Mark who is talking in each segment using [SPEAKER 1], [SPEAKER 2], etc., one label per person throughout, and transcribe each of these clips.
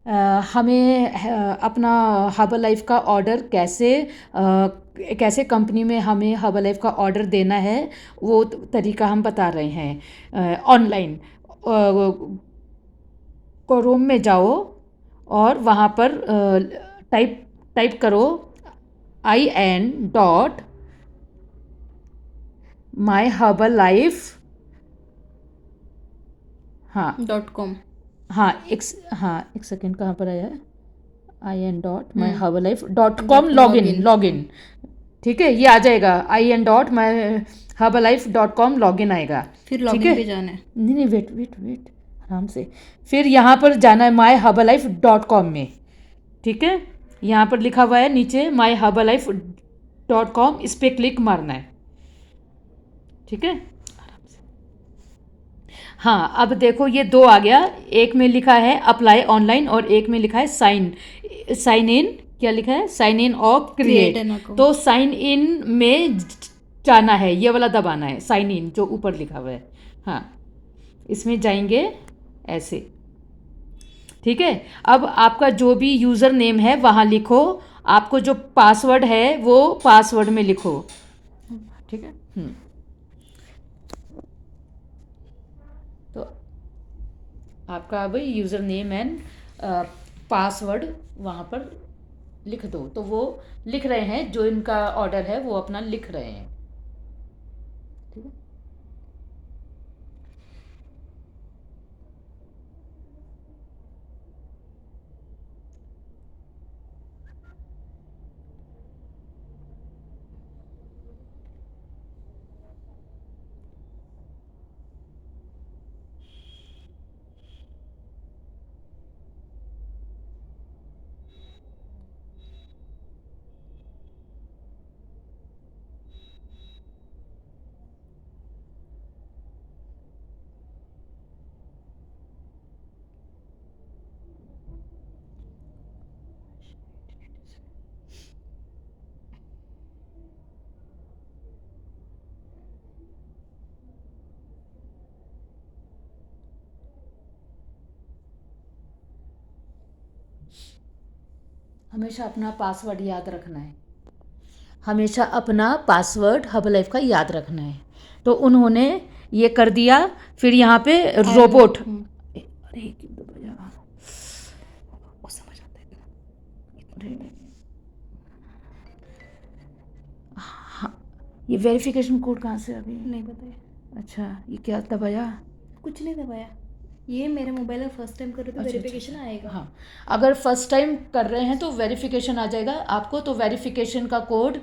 [SPEAKER 1] हमें अपना herbal life का ऑर्डर कैसे कंपनी में हमें हर्बल लाइफ का ऑर्डर देना है, वो तरीका हम बता रहे हैं ऑनलाइन। क्रोम में जाओ और वहाँ पर टाइप टाइप करो in माई हर्बल लाइफ। हाँ
[SPEAKER 2] .com।
[SPEAKER 1] हाँ एक सेकेंड, कहाँ पर आया है? in.myherbalife.com
[SPEAKER 2] .com
[SPEAKER 1] login. ठीक है, ये आ जाएगा in.myherbalife.com लॉगिन आएगा।
[SPEAKER 2] फिर
[SPEAKER 1] ठीक
[SPEAKER 2] लॉगिन
[SPEAKER 1] है,
[SPEAKER 2] पे जाना है।
[SPEAKER 1] नहीं वेट वेट वेट, आराम से। फिर यहाँ पर जाना है myherbalife.com में। ठीक है, यहाँ पर लिखा हुआ है नीचे myherbalife.com, इस पर क्लिक मारना है। ठीक है, हाँ अब देखो ये दो आ गया, एक में लिखा है अप्लाई ऑनलाइन और एक में लिखा है साइन इन। क्या लिखा है? साइन इन और
[SPEAKER 2] Create
[SPEAKER 1] क्रिएट।
[SPEAKER 2] an account।
[SPEAKER 1] तो साइन इन में जाना है, ये वाला दबाना है, साइन इन जो ऊपर लिखा हुआ है। हाँ, इसमें जाएंगे ऐसे। ठीक है, अब आपका जो भी यूज़र नेम है वहाँ लिखो, आपको जो पासवर्ड है वो पासवर्ड में लिखो। ठीक है, तो आपका अब यूज़र नेम एंड पासवर्ड वहाँ पर लिख दो। तो वो लिख रहे हैं, जो इनका ऑर्डर है वो अपना लिख रहे हैं। ठीक है, हमेशा अपना पासवर्ड याद रखना है, हमेशा अपना पासवर्ड हर्बल लाइफ का याद रखना है। तो उन्होंने ये कर दिया। फिर यहाँ पे रोबोट, अरे क्यों दबाया? वो समझ आता है। अरे हाँ, ये वेरिफिकेशन कोड कहाँ से अभी?
[SPEAKER 2] नहीं बताया।
[SPEAKER 1] अच्छा, ये क्या दबाया?
[SPEAKER 2] कुछ नहीं दबाया, ये मेरे मोबाइल में फर्स्ट टाइम कर रहे तो
[SPEAKER 1] अच्छा,
[SPEAKER 2] वेरिफिकेशन आएगा।
[SPEAKER 1] हाँ, अगर फर्स्ट टाइम कर रहे हैं तो वेरिफिकेशन आ जाएगा आपको। तो वेरिफिकेशन का कोड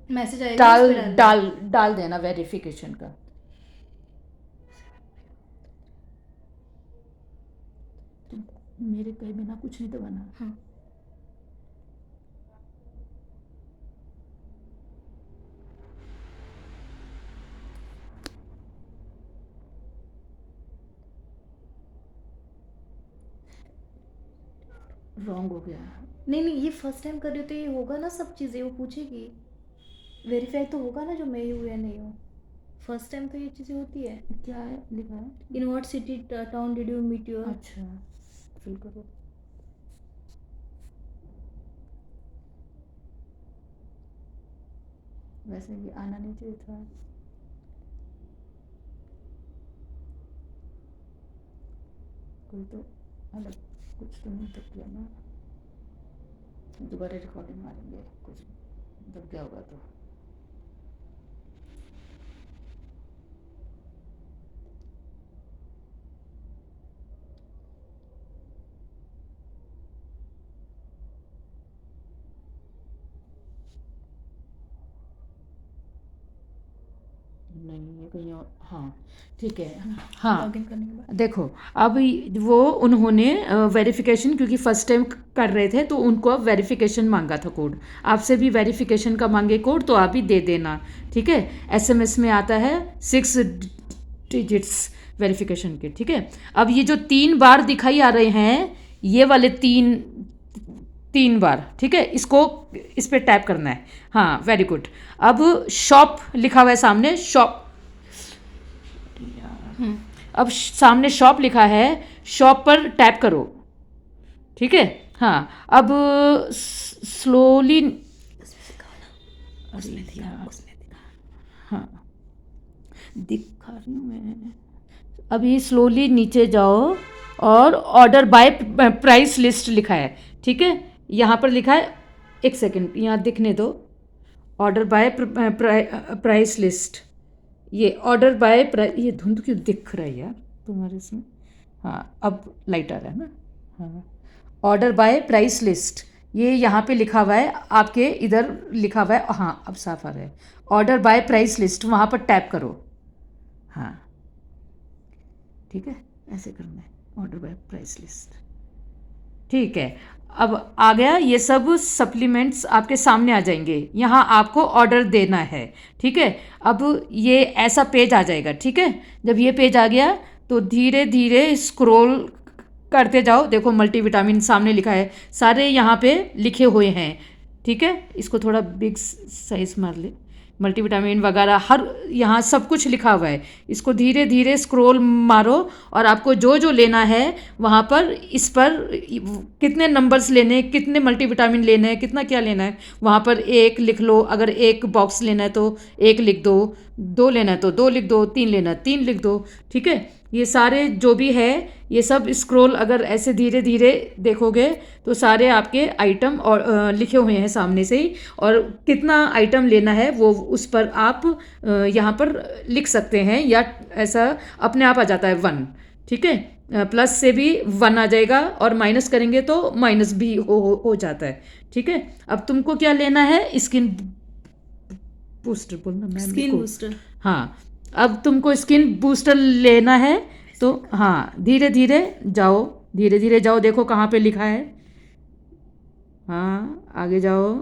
[SPEAKER 2] मैसेज आएगा, उस पे डाल
[SPEAKER 1] डाल देना वेरिफिकेशन का। मेरे कहे बिना कुछ नहीं दबाना।
[SPEAKER 2] हाँ।
[SPEAKER 1] रॉन्ग हो गया।
[SPEAKER 2] नहीं नहीं, ये फर्स्ट टाइम कर रही हो तो ये होगा ना, सब चीज़ें वो पूछेगी, वेरीफाई तो होगा ना जो मैं हूँ या नहीं हूँ। फर्स्ट टाइम तो ये चीज़ें होती है।
[SPEAKER 1] क्या है लिखा है?
[SPEAKER 2] In what city town did you meet your.
[SPEAKER 1] अच्छा, फिल करो। वैसे ये आना नहीं चाहिए था। कोई तो अलग कुछ तो नहीं तो किया ना। दोबारा रिकॉर्डिंग मारेंगे, कुछ जब क्या होगा तो। नहीं, ये कहीं और। हाँ ठीक है, हाँ
[SPEAKER 2] लॉगिन करने के बाद
[SPEAKER 1] देखो, अब वो उन्होंने वेरिफिकेशन, क्योंकि फर्स्ट टाइम कर रहे थे तो उनको अब वेरिफिकेशन मांगा था कोड। आपसे भी वेरिफिकेशन का मांगे कोड तो आप भी दे देना। ठीक है, एसएमएस में आता है 6 डिजिट्स वेरिफिकेशन के। ठीक है, अब ये जो 3 बार दिखाई आ रहे हैं, ये वाले 3 बार, ठीक है, इसको इस पर टैप करना है। हाँ वेरी गुड। अब शॉप लिखा हुआ है सामने, शॉप। अब सामने शॉप लिखा है, शॉप पर टैप करो। ठीक है। हाँ, अब स्लोली,
[SPEAKER 2] उसमें दिखाओ ना, उसमें दिखाओ, उसमें दिखाओ।
[SPEAKER 1] हाँ दिखा रही हूँ मैं। अभी स्लोली नीचे जाओ और ऑर्डर बाय प्राइस लिस्ट लिखा है, ठीक है। यहाँ पर लिखा है, एक सेकंड यहाँ दिखने दो, ऑर्डर बाय प्राइस लिस्ट। ये ऑर्डर बाय ये धुंध क्यों दिख रहा है यार तुम्हारे इसमें। हाँ अब लाइट आ रहा है ना। हाँ, ऑर्डर बाय प्राइस लिस्ट, ये यहाँ पे लिखा हुआ है आपके इधर, लिखा हुआ है, हाँ अब साफ आ रहा है। ऑर्डर बाय प्राइस लिस्ट, वहाँ पर टैप करो। हाँ ठीक है, ऐसे करना है, ऑर्डर बाय प्राइस लिस्ट। ठीक है, अब आ गया, ये सब सप्लीमेंट्स आपके सामने आ जाएंगे, यहाँ आपको ऑर्डर देना है, ठीक है। अब ये ऐसा पेज आ जाएगा, ठीक है। जब ये पेज आ गया तो धीरे धीरे स्क्रॉल करते जाओ, देखो मल्टीविटामिन सामने लिखा है, सारे यहाँ पे लिखे हुए हैं, ठीक है। इसको थोड़ा बिग साइज मार ले, मल्टीविटामिन वगैरह हर यहाँ सब कुछ लिखा हुआ है। इसको धीरे धीरे स्क्रॉल मारो और आपको जो जो लेना है वहाँ पर, इस पर कितने नंबर्स लेने हैं, कितने मल्टीविटामिन लेने हैं, कितना क्या लेना है, वहाँ पर एक लिख लो। अगर एक बॉक्स लेना है तो एक लिख दो, दो लेना है तो दो लिख दो, तीन लेना है तीन लिख दो, ठीक है। ये सारे जो भी है, ये सब स्क्रॉल अगर ऐसे धीरे धीरे देखोगे तो सारे आपके आइटम और लिखे हुए हैं सामने से ही, और कितना आइटम लेना है वो उस पर आप यहाँ पर लिख सकते हैं, या ऐसा अपने आप आ जाता है 1, ठीक है। प्लस से भी 1 आ जाएगा और माइनस करेंगे तो माइनस भी हो जाता है, ठीक है। अब तुमको क्या लेना है, स्किन बूस्टर बोलना मैम
[SPEAKER 2] स्किन
[SPEAKER 1] को।
[SPEAKER 2] बूस्टर।
[SPEAKER 1] हाँ, अब तुमको स्किन बूस्टर लेना है तो हाँ धीरे धीरे जाओ, धीरे धीरे जाओ, देखो कहाँ पे लिखा है। हाँ आगे जाओ,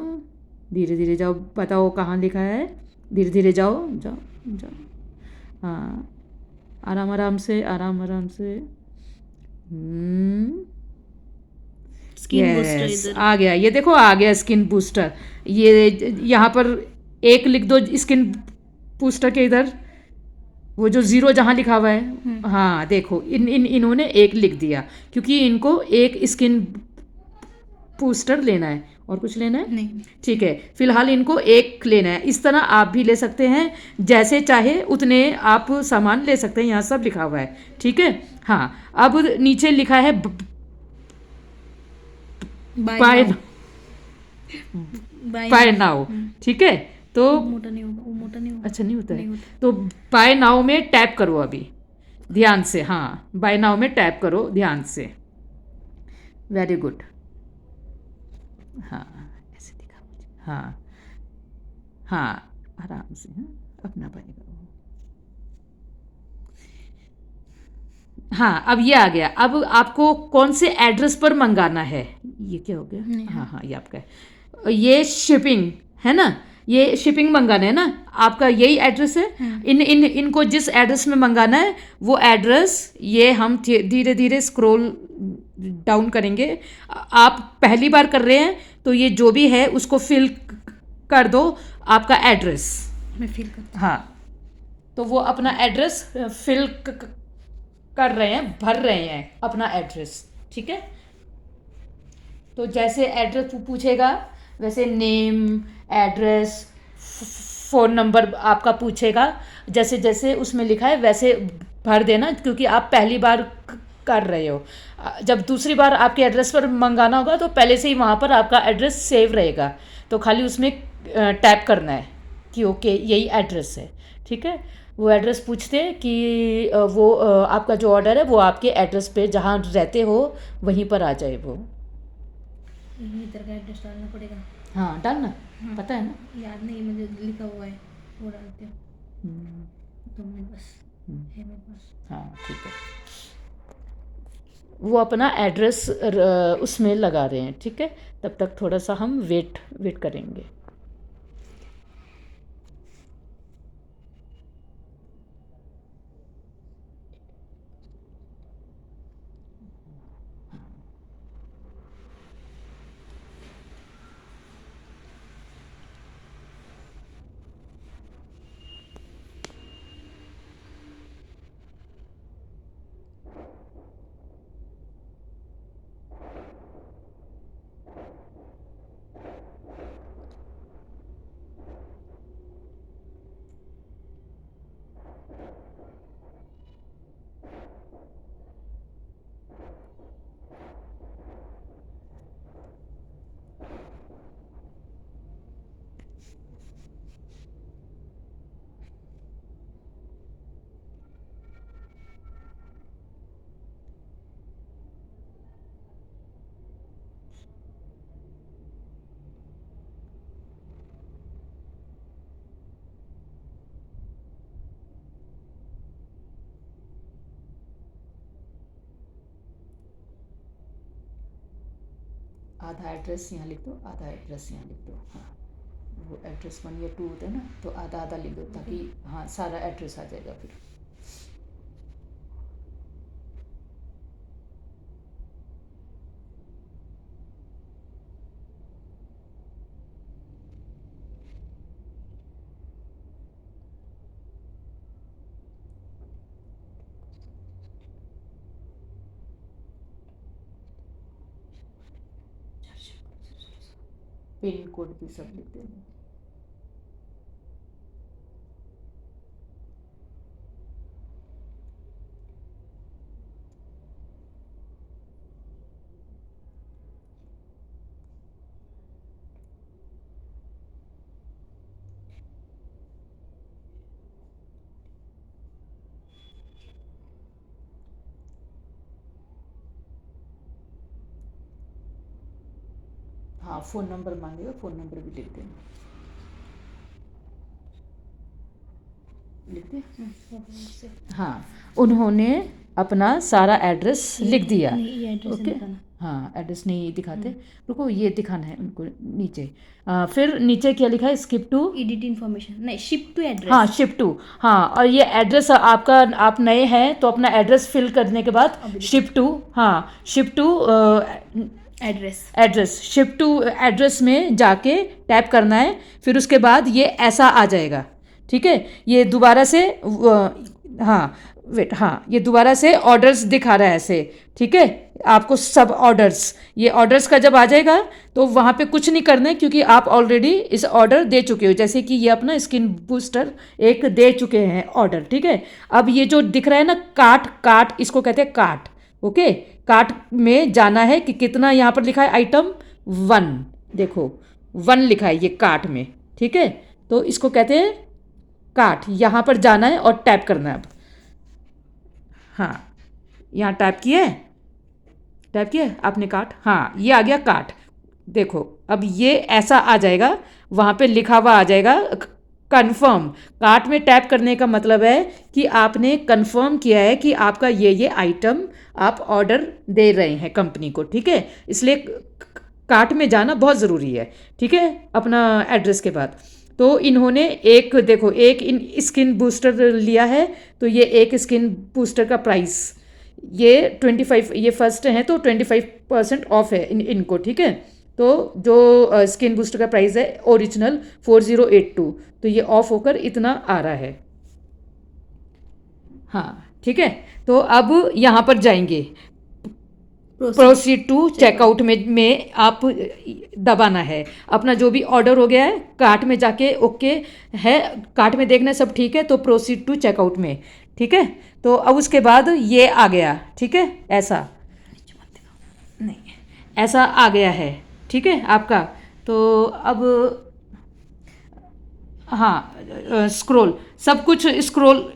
[SPEAKER 1] धीरे धीरे जाओ, बताओ कहाँ लिखा है, धीरे धीरे जाओ जाओ जाओ। हाँ आराम आराम से, आराम आराम से।
[SPEAKER 2] स्किन बूस्टर
[SPEAKER 1] यस
[SPEAKER 2] इधर।
[SPEAKER 1] आ गया, ये देखो आ गया स्किन बूस्टर। ये यहाँ पर एक लिख दो स्किन बूस्टर के इधर, वो जो ज़ीरो जहाँ लिखा हुआ है, हाँ देखो इन्होंने एक लिख दिया, क्योंकि इनको एक स्किन बूस्टर लेना है, और कुछ लेना है
[SPEAKER 2] नहीं।
[SPEAKER 1] ठीक है, फिलहाल इनको एक लेना है। इस तरह आप भी ले सकते हैं, जैसे चाहे उतने आप सामान ले सकते हैं, यहाँ सब लिखा हुआ है, ठीक है। हाँ अब नीचे लिखा है बाय बाय नाउ, ठीक है। तो
[SPEAKER 2] मोटा नहीं होगा, वो मोटा नहीं होगा।
[SPEAKER 1] अच्छा नहीं होता
[SPEAKER 2] नहीं
[SPEAKER 1] है,
[SPEAKER 2] होता।
[SPEAKER 1] तो बाय नाउ में टैप करो अभी ध्यान से। हाँ बाय नाउ में टैप करो ध्यान से, वेरी गुड। हाँ ऐसे दिखा मुझे, हाँ हाँ आराम से, हाँ अपना बाय करो। हाँ अब ये आ गया, अब आपको कौन से एड्रेस पर मंगाना है, ये क्या हो गया,
[SPEAKER 2] नहीं,
[SPEAKER 1] हाँ हाँ ये आपका है, ये शिपिंग है ना, ये शिपिंग मंगाना है ना, आपका यही एड्रेस है। इनको जिस एड्रेस में मंगाना है वो एड्रेस, ये हम धीरे धीरे स्क्रॉल डाउन करेंगे। आप पहली बार कर रहे हैं तो ये जो भी है उसको फिल कर दो, आपका एड्रेस।
[SPEAKER 2] मैं फील करती
[SPEAKER 1] हाँ तो वो अपना एड्रेस फिल कर रहे हैं, भर रहे हैं अपना एड्रेस, ठीक है। तो जैसे एड्रेस पूछेगा वैसे नेम, एड्रेस, फ़ोन नंबर आपका पूछेगा, जैसे जैसे उसमें लिखा है वैसे भर देना, क्योंकि आप पहली बार कर रहे हो। जब दूसरी बार आपके एड्रेस पर मंगाना होगा तो पहले से ही वहाँ पर आपका एड्रेस सेव रहेगा, तो खाली उसमें टैप करना है कि ओके यही एड्रेस है, ठीक है। वो एड्रेस पूछते हैं कि वो आपका जो ऑर्डर है वो आपके एड्रेस पे जहाँ रहते हो वहीं पर आ जाए वो।
[SPEAKER 2] हूँ। इधर का एड्रेस डालना पड़ेगा।
[SPEAKER 1] हाँ डालना, पता है ना।
[SPEAKER 2] याद नहीं, मुझे लिखा हुआ है, वो डालते हो।
[SPEAKER 1] हम्म,
[SPEAKER 2] 2 मिनट बस है मेरे पास।
[SPEAKER 1] हाँ ठीक है, वो अपना एड्रेस उसमें लगा रहे हैं, ठीक है। तब तक थोड़ा सा हम वेट करेंगे। आधा एड्रेस यहाँ लिख दो, आधा एड्रेस यहाँ लिख दो। हाँ, वो एड्रेस 1 या 2 होता है ना, तो आधा आधा लिख दो ताकि हाँ सारा एड्रेस आ जाएगा फिर। पिन कोड भी सब लिख देना। हाँ, फ़ोन नंबर मांगेगा, फ़ोन नंबर भी लिख देना। लिख दे। हाँ, उन्होंने अपना सारा एड्रेस लिख दिया।
[SPEAKER 2] नहीं, एड्रेस
[SPEAKER 1] ओके,
[SPEAKER 2] दिखाना।
[SPEAKER 1] हाँ एड्रेस नहीं दिखाते, रुको ये दिखाना है उनको नीचे। फिर नीचे क्या लिखा है, स्किप टू
[SPEAKER 2] एडिट इन्फॉर्मेशन, नहीं, शिप टू एड्रेस।
[SPEAKER 1] हाँ शिप टू। हाँ, और ये एड्रेस आपका, आप नए हैं तो अपना एड्रेस फिल करने के बाद शिप टू, हाँ ship to address ship to address में जाके टैप करना है। फिर उसके बाद ये ऐसा आ जाएगा, ठीक है। ये दोबारा से हाँ वेट, हाँ ये दोबारा से ऑर्डर्स दिखा रहा है ऐसे, ठीक है। आपको सब ऑर्डर्स, ये ऑर्डर्स का जब आ जाएगा तो वहाँ पे कुछ नहीं करना है क्योंकि आप ऑलरेडी इस ऑर्डर दे चुके हो। जैसे कि ये अपना स्किन बूस्टर एक दे चुके हैं ऑर्डर, ठीक है। अब ये जो दिख रहा है ना कार्ट, इसको कहते हैं कार्ट। ओके, कार्ट में जाना है कि कितना, यहाँ पर लिखा है आइटम 1, देखो 1 लिखा है ये कार्ट में, ठीक है। तो इसको कहते हैं कार्ट। यहाँ पर जाना है और टैप करना है अब। हाँ, यहाँ टैप किए आपने कार्ट, हाँ ये आ गया कार्ट। देखो अब ये ऐसा आ जाएगा, वहाँ पे लिखा हुआ आ जाएगा कंफर्म। कार्ट में टैप करने का मतलब है कि आपने कंफर्म किया है कि आपका ये आइटम आप ऑर्डर दे रहे हैं कंपनी को, ठीक है। इसलिए कार्ट में जाना बहुत ज़रूरी है, ठीक है, अपना एड्रेस के बाद। तो इन्होंने एक, देखो एक इन स्किन बूस्टर लिया है, तो ये एक स्किन बूस्टर का प्राइस ये 25, ये फर्स्ट है तो 25% ऑफ है इनको, ठीक है। तो जो स्किन बूस्टर का प्राइस है ओरिजिनल 4082, तो ये ऑफ होकर इतना आ रहा है। हाँ ठीक है, तो अब यहाँ पर जाएंगे प्रोसीड टू चेकआउट में आप दबाना है। अपना जो भी ऑर्डर हो गया है कार्ट में जाके ओके है, कार्ट में देखना सब ठीक है तो प्रोसीड टू चेकआउट में, ठीक है। तो अब उसके बाद ये आ गया, ठीक है, ऐसा नहीं, ऐसा आ गया है, ठीक है आपका। तो अब हाँ स्क्रॉल, सब कुछ स्क्रॉल,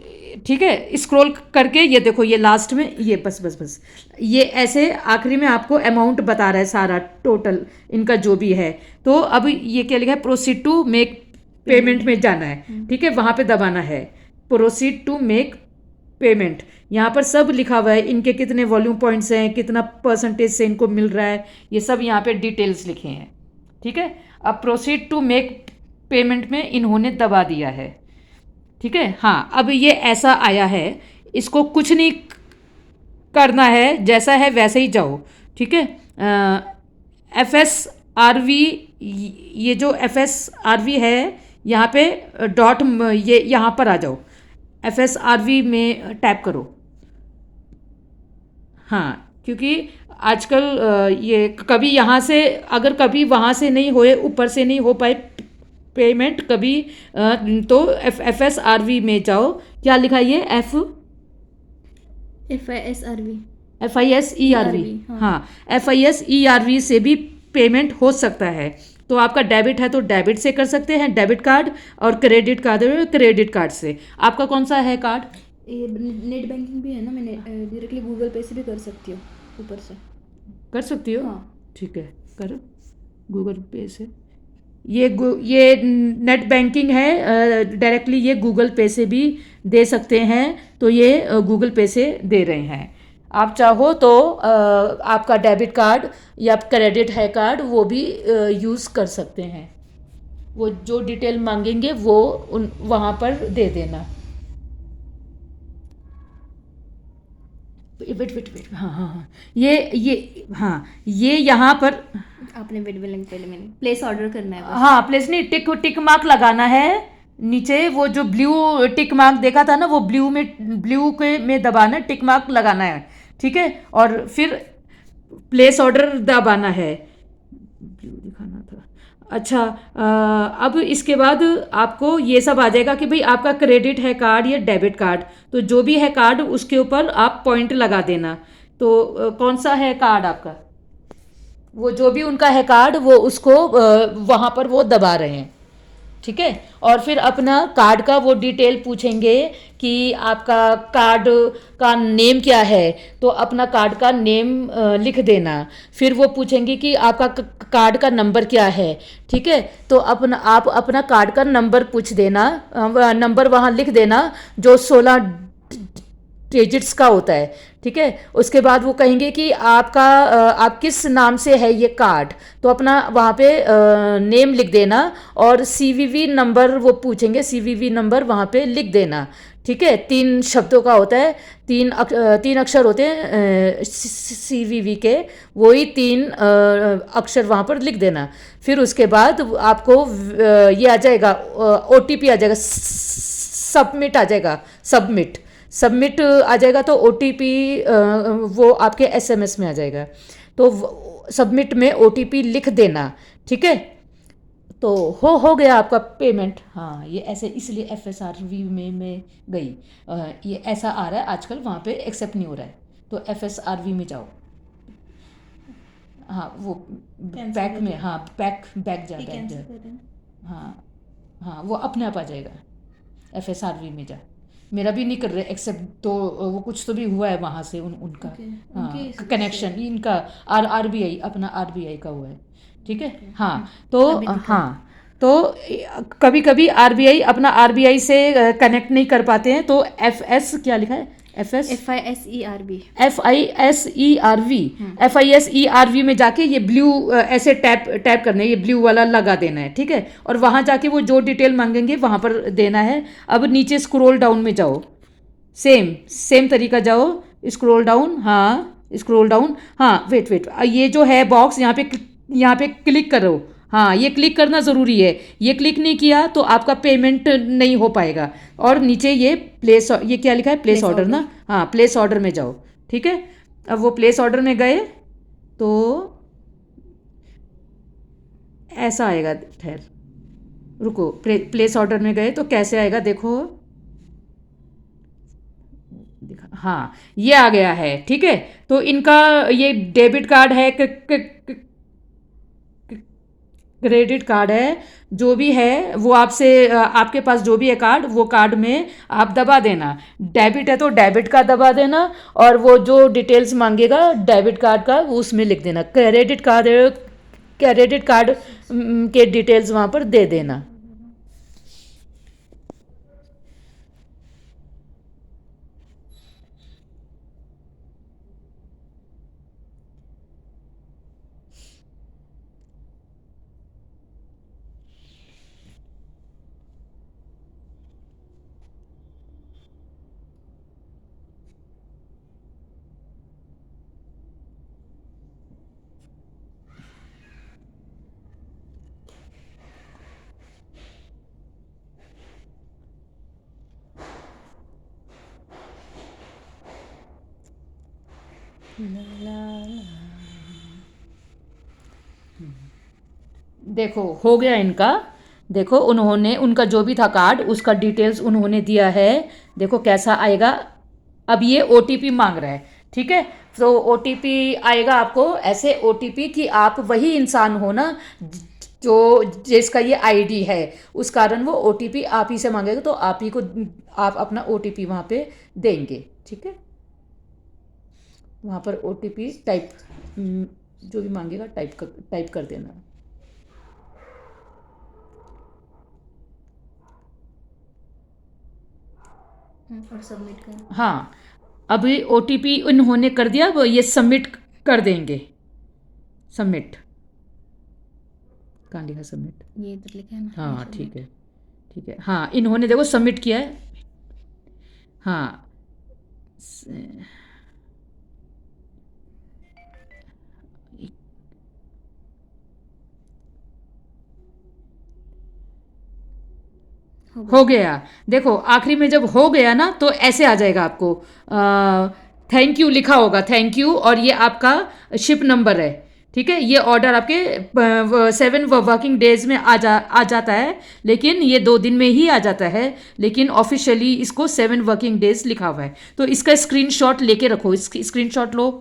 [SPEAKER 1] ठीक है, स्क्रॉल करके ये देखो ये लास्ट में ये बस ये ऐसे आखिरी में आपको अमाउंट बता रहा है सारा टोटल इनका जो भी है। तो अब ये क्या लिखा है, प्रोसीड टू मेक पेमेंट में जाना है, ठीक है, वहाँ पे दबाना है प्रोसीड टू मेक पेमेंट। यहाँ पर सब लिखा हुआ है, इनके कितने वॉल्यूम पॉइंट्स हैं, कितना परसेंटेज से इनको मिल रहा है, ये सब यहाँ पे डिटेल्स लिखे हैं, ठीक है। अब प्रोसीड टू मेक पेमेंट में इन्होंने दबा दिया है, ठीक है। हाँ, अब ये ऐसा आया है, इसको कुछ नहीं करना है, जैसा है वैसे ही जाओ, ठीक है। FSRV, ये जो FSRV है यहाँ पे डॉट, ये यहाँ पर आ जाओ, FSRV में टैप करो। हाँ, क्योंकि आजकल ये कभी यहाँ से, अगर कभी वहाँ से नहीं होए, ऊपर से नहीं हो पाए पेमेंट कभी, तो FSRV में जाओ। क्या लिखा है ये FISERV, हाँ FISERV से भी पेमेंट हो सकता है। तो आपका डेबिट है तो डेबिट से कर सकते हैं, डेबिट कार्ड, और क्रेडिट कार्ड से। आपका कौन सा है कार्ड?
[SPEAKER 2] ये नेट बैंकिंग भी है ना, मैंने डायरेक्टली गूगल पे से भी कर सकती हूँ, ऊपर से
[SPEAKER 1] कर सकती हो,
[SPEAKER 2] हाँ
[SPEAKER 1] ठीक है, करो गूगल पे से। ये नेट बैंकिंग है, डायरेक्टली ये गूगल पे से भी दे सकते हैं, तो ये गूगल पे से दे रहे हैं। आप चाहो तो आपका डेबिट कार्ड या क्रेडिट है कार्ड वो भी यूज़ कर सकते हैं। वो जो डिटेल मांगेंगे वो उन वहाँ पर दे देना। वेट वेट वेट, हाँ हाँ हाँ, ये हाँ, ये यहाँ पर
[SPEAKER 2] आपने विड लिंक पहले मैंने प्लेस ऑर्डर करना है बस।
[SPEAKER 1] हाँ, प्लेस नहीं, टिक टिक मार्क लगाना है नीचे। वो जो ब्लू टिक मार्क देखा था ना, वो ब्लू के में दबाना, टिक मार्क लगाना है, ठीक है। और फिर प्लेस ऑर्डर दबाना है, ब्लू दिखाना था। अच्छा, अब इसके बाद आपको ये सब आ जाएगा कि भाई आपका क्रेडिट है कार्ड या डेबिट कार्ड। तो जो भी है कार्ड उसके ऊपर आप पॉइंट लगा देना। तो कौन सा है कार्ड आपका, वो जो भी उनका है कार्ड वो उसको वहाँ पर वो दबा रहे हैं, ठीक है। और फिर अपना कार्ड का वो डिटेल पूछेंगे कि आपका कार्ड का नेम क्या है, तो अपना कार्ड का नेम लिख देना। फिर वो पूछेंगे कि आपका कार्ड का नंबर क्या है, ठीक है। तो आप अपना कार्ड का नंबर पूछ देना, नंबर वहाँ लिख देना जो 16 डिजिट्स का होता है, ठीक है। उसके बाद वो कहेंगे कि आप किस नाम से है ये कार्ड, तो अपना वहाँ पे नेम लिख देना। और सीवीवी नंबर वो पूछेंगे, सीवीवी नंबर वहाँ पे लिख देना, ठीक है। 3 शब्दों का होता है, 3 अक्षर होते हैं सीवीवी के, वही 3 अक्षर वहाँ पर लिख देना। फिर उसके बाद आपको ये आ जाएगा, ओटीपी आ जाएगा, सबमिट आ जाएगा, सबमिट सबमिट आ जाएगा। तो ओटीपी वो आपके एसएमएस में आ जाएगा। तो सबमिट में ओटीपी लिख देना, ठीक है। तो हो गया आपका पेमेंट। हाँ, ये ऐसे इसलिए एफएसआरवी में गई, ये ऐसा आ रहा है आजकल, वहाँ पे एक्सेप्ट नहीं हो रहा है, तो एफएसआरवी में जाओ। हाँ, वो बैक में, हाँ बैक जा, बैक जा। हाँ हाँ, वो अपने आप आ जाएगा, एफएसआरवी में जा। मेरा भी नहीं कर रहे एक्सेप्ट, तो वो कुछ तो भी हुआ है वहाँ से उनका, हाँ कनेक्शन इनका, आरबीआई, अपना आरबीआई का हुआ है, ठीक है। हाँ, तो हाँ, तो कभी कभी आरबीआई अपना आरबीआई से कनेक्ट नहीं कर पाते हैं, तो एफएस क्या लिखा है,
[SPEAKER 2] FISERB,
[SPEAKER 1] FISERV में जाके ये ब्लू ऐसे टैप टैप करना है, ये ब्लू वाला लगा देना है, ठीक है। और वहाँ जाके वो जो डिटेल मांगेंगे वहाँ पर देना है। अब नीचे स्क्रॉल डाउन में जाओ, सेम तरीका जाओ, स्क्रॉल डाउन, हाँ स्क्रॉल डाउन, हाँ वेट वेट, ये जो है बॉक्स यहाँ पे क्लिक करो। हाँ, ये क्लिक करना ज़रूरी है, ये क्लिक नहीं किया तो आपका पेमेंट नहीं हो पाएगा। और नीचे ये क्या लिखा है, प्लेस ऑर्डर ना, हाँ प्लेस ऑर्डर में जाओ, ठीक है। अब वो प्लेस ऑर्डर में गए तो ऐसा आएगा, ठहर रुको, प्लेस ऑर्डर में गए तो कैसे आएगा देखो, हाँ ये आ गया है, ठीक है। तो इनका ये डेबिट कार्ड है, क्रेडिट कार्ड है, जो भी है वो आपसे आपके पास जो भी है कार्ड, वो कार्ड में आप दबा देना। डेबिट है तो डेबिट का दबा देना, और वो जो डिटेल्स मांगेगा डेबिट कार्ड का वो उसमें लिख देना। क्रेडिट कार्ड के डिटेल्स वहाँ पर दे देना। देखो हो गया इनका, देखो उन्होंने उनका जो भी था कार्ड उसका डिटेल्स उन्होंने दिया है, देखो कैसा आएगा। अब ये ओटीपी मांग रहा है, ठीक है। तो ओटीपी आएगा आपको ऐसे, ओटीपी कि आप वही इंसान हो ना जो जिसका ये आईडी है, उस कारण वो ओटीपी आप ही से मांगेगा, तो आप ही को आप अपना ओटीपी वहाँ पे देंगे, ठीक है। वहाँ पर ओटीपी टाइप जो भी मांगेगा टाइप कर देना।
[SPEAKER 2] और सबमिट कर।
[SPEAKER 1] हाँ, अभी OTP इन्होंने कर दिया, वो ये सबमिट कर देंगे। सबमिट, कहाँ लिखा सबमिट?
[SPEAKER 2] ये इधर लिखा है ना, ये
[SPEAKER 1] हाँ ठीक
[SPEAKER 2] submit।
[SPEAKER 1] है, ठीक है। हाँ इन्होंने देखो सबमिट किया है। हाँ
[SPEAKER 2] हो
[SPEAKER 1] हो
[SPEAKER 2] गया।
[SPEAKER 1] गया। देखो आखिरी में जब हो गया ना तो ऐसे आ जाएगा आपको, थैंक यू लिखा होगा, थैंक यू, और ये आपका शिप नंबर है। ठीक है, ये ऑर्डर आपके 7 वर्किंग डेज में आ जाता है, लेकिन ये 2 दिन में ही आ जाता है, लेकिन ऑफिशियली इसको 7 वर्किंग डेज लिखा हुआ है। तो इसका स्क्रीनशॉट लेके रखो, इसकी स्क्रीनशॉट लो,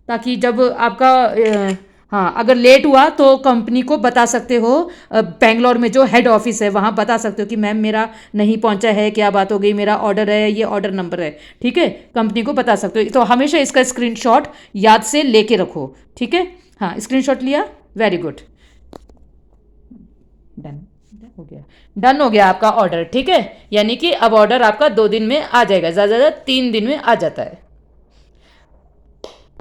[SPEAKER 1] ताकि जब आपका हाँ अगर लेट हुआ तो कंपनी को बता सकते हो, बेंगलोर में जो हेड ऑफिस है वहाँ बता सकते हो कि मैम मेरा नहीं पहुँचा है, क्या बात हो गई, मेरा ऑर्डर है, ये ऑर्डर नंबर है। ठीक है, कंपनी को बता सकते हो। तो हमेशा इसका स्क्रीनशॉट याद से लेके रखो। ठीक है, हाँ स्क्रीनशॉट लिया, वेरी गुड, डन हो गया। डन हो गया आपका ऑर्डर। ठीक है, यानी कि अब ऑर्डर आपका 2 दिन में आ जाएगा, ज़्यादा से ज़्यादा 3 दिन में आ जाता है।